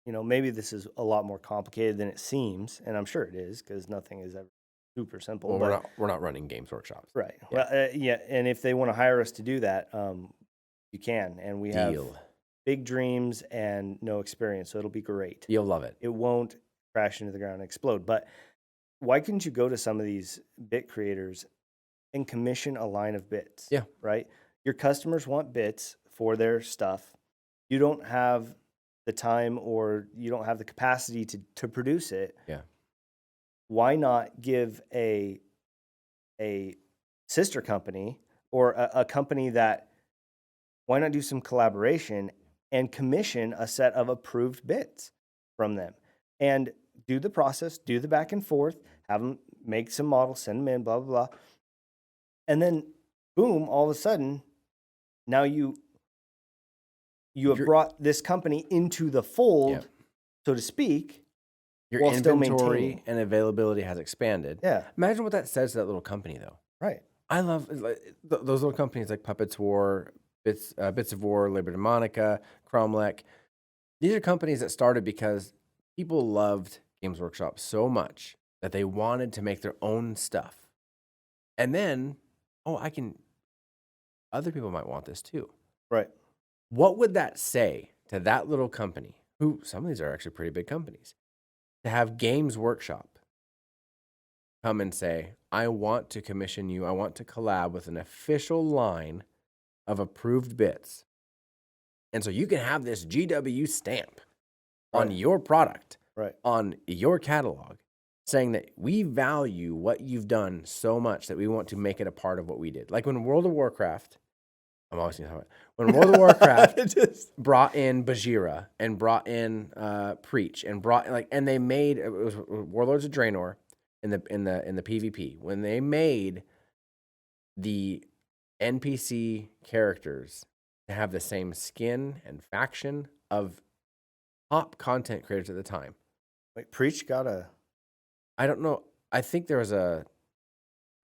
maybe this is a lot more complicated than it seems, and I'm sure it is because nothing is ever super simple. Well, we're not running Games Workshops, right? Yeah. Well, and if they want to hire us to do that, you can, and we have big dreams and no experience, so it'll be great. You'll love it. It won't crash into the ground and explode. But why couldn't you go to some of these bit creators and commission a line of bits? Yeah. Right? Your customers want bits for their stuff. You don't have the time or you don't have the capacity to produce it. Yeah. Why not give a sister company or a company why not do some collaboration and commission a set of approved bits from them and do the process, do the back and forth, have them make some models, send them in, blah, blah, blah. And then boom, all of a sudden, now you have brought this company into the fold, so to speak. Your inventory and availability has expanded. Yeah. Imagine what that says to that little company, though. Right. I love those little companies like Puppets War, Bits of War, Liberty Monica, Cromlech. These are companies that started because people loved Games Workshop so much that they wanted to make their own stuff. And then, other people might want this too. Right. What would that say to that little company, who some of these are actually pretty big companies, to have Games Workshop come and say, I want to commission you, I want to collab with an official line of approved bits. And so you can have this GW stamp on your product, on your catalog, saying that we value what you've done so much that we want to make it a part of what we did. Like when World of Warcraft, I'm always going to talk about it. When World of Warcraft brought in Bajira and brought in Preach and and they made it was Warlords of Draenor in the PvP. When they made the NPC characters to have the same skin and faction of top content creators at the time. Wait, Preach got I don't know. I think there was a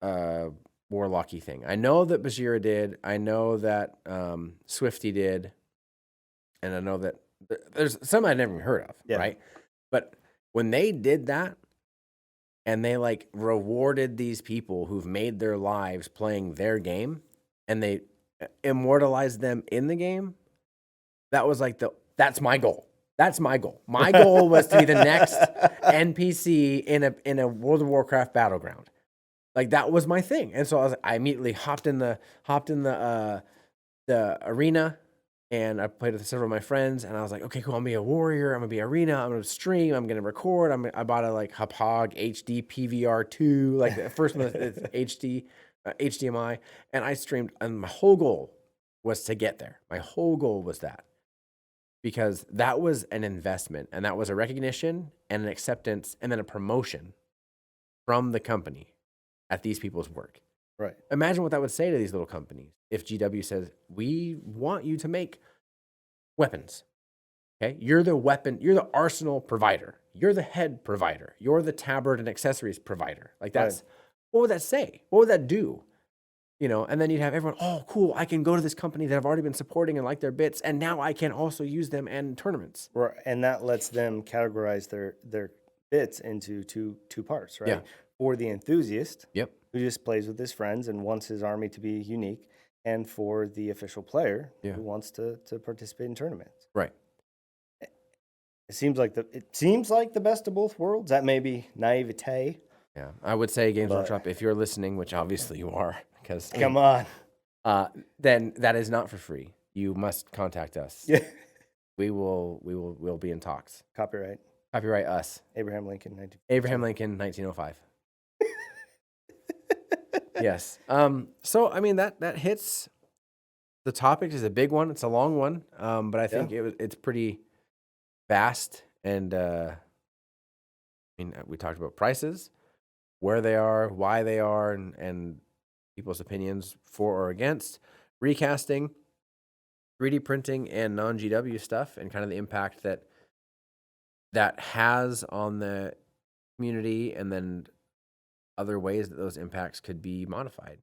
Warlocky thing. I know that Bajira did. I know that Swifty did. and I know that there's some I'd never even heard of, Yeah. right? But when they did that, and they like rewarded these people who've made their lives playing their game, and they immortalized them in the game, that was like that's my goal. That's my goal. My goal was to be the next NPC in a World of Warcraft battleground. Like that was my thing. And so I immediately hopped in the arena, and I played with several of my friends, and I was like, okay, cool. I'm gonna be a warrior. I'm gonna be arena. I'm gonna stream. I'm gonna record. I bought a like Hapog HD PVR2, like the first one is HD HDMI, and I streamed. And my whole goal was to get there. My whole goal was that. Because that was an investment, and that was a recognition and an acceptance and then a promotion from the company at these people's work. Right. Imagine what that would say to these little companies if GW says, we want you to make weapons. Okay. You're the arsenal provider. You're the head provider. You're the tabard and accessories provider. Like that's, right. What would that say? What would that do? You know, and then you'd have everyone, oh, cool, I can go to this company that I've already been supporting and like their bits, and now I can also use them in tournaments. Right. And that lets them categorize their bits into two parts, right? Yeah. For the enthusiast, yep, who just plays with his friends and wants his army to be unique, and for the official player who wants to participate in tournaments. Right. It seems like the best of both worlds. That may be naivete. Yeah, I would say Games Workshop, if you're listening, which obviously you are, because come on, then that is not for free. You must contact us. Yeah, we'll be in talks. Copyright us. Abraham Lincoln, 1905. Yes. So I mean that hits the topic is a big one. It's a long one. But I think it's pretty vast, and I mean we talked about prices, where they are, why they are, and people's opinions for or against, recasting, 3D printing, and non-GW stuff, and kind of the impact that has on the community, and then other ways that those impacts could be modified.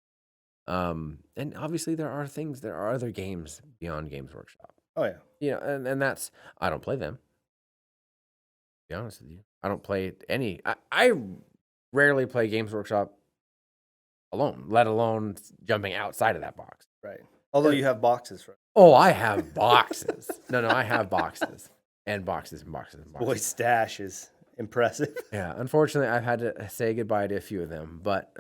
And obviously there are other games beyond Games Workshop. Oh yeah. You know, and that's, I don't play them. To be honest with you. I don't play any. I rarely play Games Workshop alone, let alone jumping outside of that box. Right. Although you have boxes. Right? Oh, I have boxes. No, I have boxes. And boxes and boxes and boxes. Boy, stash is impressive. Yeah, unfortunately, I've had to say goodbye to a few of them. But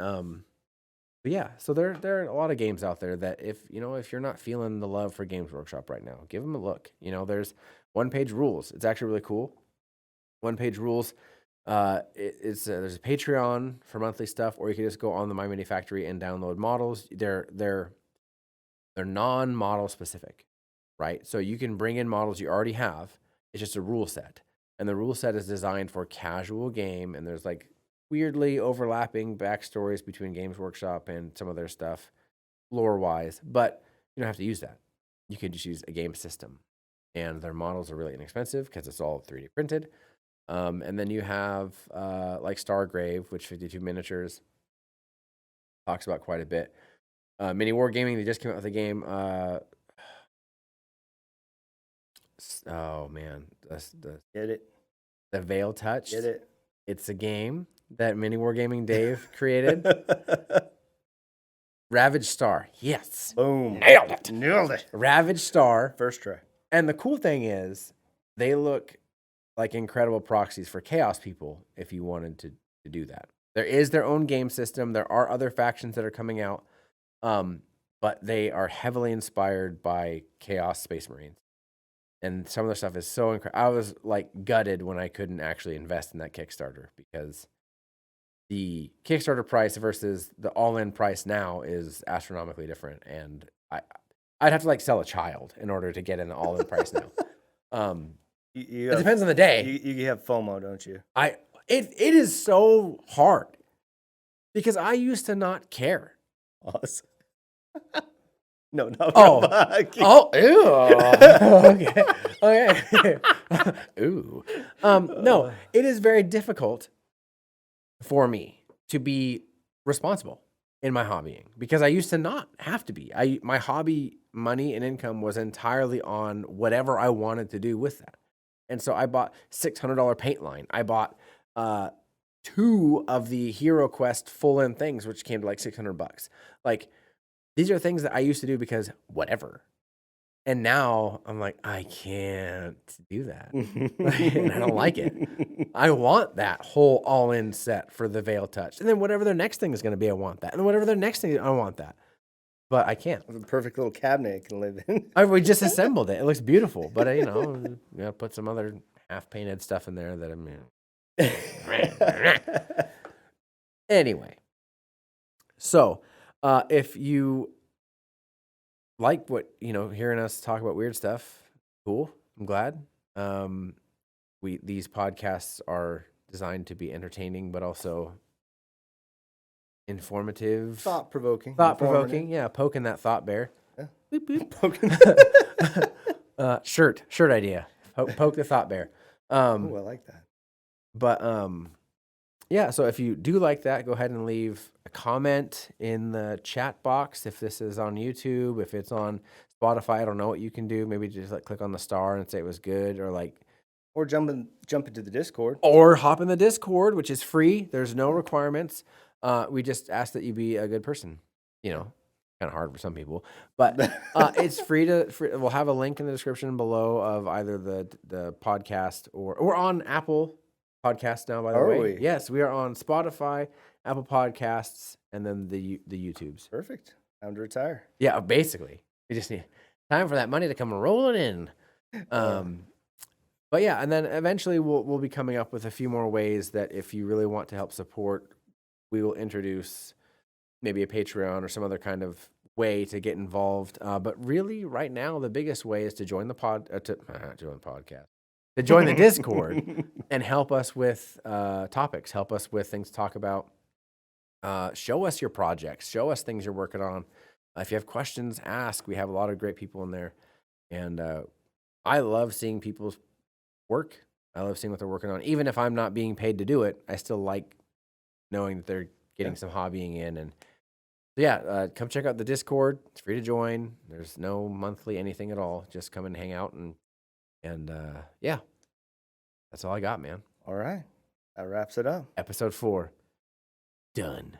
yeah, so there are a lot of games out there that if you're not feeling the love for Games Workshop right now, give them a look. You know, there's one-page rules. It's actually really cool. One-page rules. There's a Patreon for monthly stuff, or you can just go on the My Mini Factory and download models. They're non-model specific, right? So you can bring in models you already have. It's just a rule set, and the rule set is designed for casual game. And there's like weirdly overlapping backstories between Games Workshop and some of their stuff, lore-wise. But you don't have to use that. You can just use a game system, and their models are really inexpensive because it's all 3D printed. And then you have like Stargrave, which 52 miniatures talks about quite a bit. Mini Wargaming, they just came out with a game. Oh man, Get it? The Veil Touched. Get it? It's a game that Mini Wargaming Dave created. Ravage Star, yes, Boom, nailed it. Ravage Star, first try. And the cool thing is, they look like incredible proxies for Chaos people if you wanted to do that. There is their own game system. There are other factions that are coming out, but they are heavily inspired by Chaos Space Marines. And some of the stuff is so incredible. I was like gutted when I couldn't actually invest in that Kickstarter, because the Kickstarter price versus the all-in price now is astronomically different. And I'd have to like sell a child in order to get an all-in price now. It depends on the day. You have FOMO, don't you? It is so hard because I used to not care. Awesome. No. Ew. Okay. Ooh. No, it is very difficult for me to be responsible in my hobbying because I used to not have to be. My hobby money and income was entirely on whatever I wanted to do with that. And so I bought $600 paint line. I bought 2 of the Hero Quest full-in things, which came to like $600. Like, these are things that I used to do because whatever. And now I'm like, I can't do that. And I don't like it. I want that whole all-in set for the Veil Touch. And then whatever their next thing is going to be, I want that. And then whatever their next thing, I want that. But I can't. The perfect little cabinet it can live in. We just assembled it. It looks beautiful. But, you know, put some other half-painted stuff in there that Anyway. So, if you like what, hearing us talk about weird stuff, cool. I'm glad. These podcasts are designed to be entertaining, but also informative, Thought-provoking. Yeah, poking that thought bear. Yeah. Boop, boop. Shirt idea. Poke the thought bear. Oh, I like that. But yeah, so if you do like that, go ahead and leave a comment in the chat box. If this is on YouTube, if it's on Spotify, I don't know what you can do. Maybe just click on the star and say it was good, or jump into the Discord, or hop in the Discord, which is free. There's no requirements. We just ask that you be a good person. Kind of hard for some people, but it's free. We'll have a link in the description below of either the podcast or we're on Apple Podcasts now, by the way. We? Yes, we are on Spotify, Apple Podcasts, and then the YouTubes. Perfect. Time to retire. Yeah, basically. We just need time for that money to come rolling in. But yeah, and then eventually we'll be coming up with a few more ways that if you really want to help support, we will introduce maybe a Patreon or some other kind of way to get involved. But really, right now, the biggest way is to join the podcast. To join the Discord and help us with topics, help us with things to talk about. Show us your projects, show us things you're working on. If you have questions, ask. We have a lot of great people in there. And I love seeing people's work. I love seeing what they're working on. Even if I'm not being paid to do it, I still like knowing that they're getting some hobbying in. And so yeah, come check out the Discord. It's free to join. There's no monthly anything at all. Just come and hang out and yeah, that's all I got, man. All right. That wraps it up. Episode 4. Done.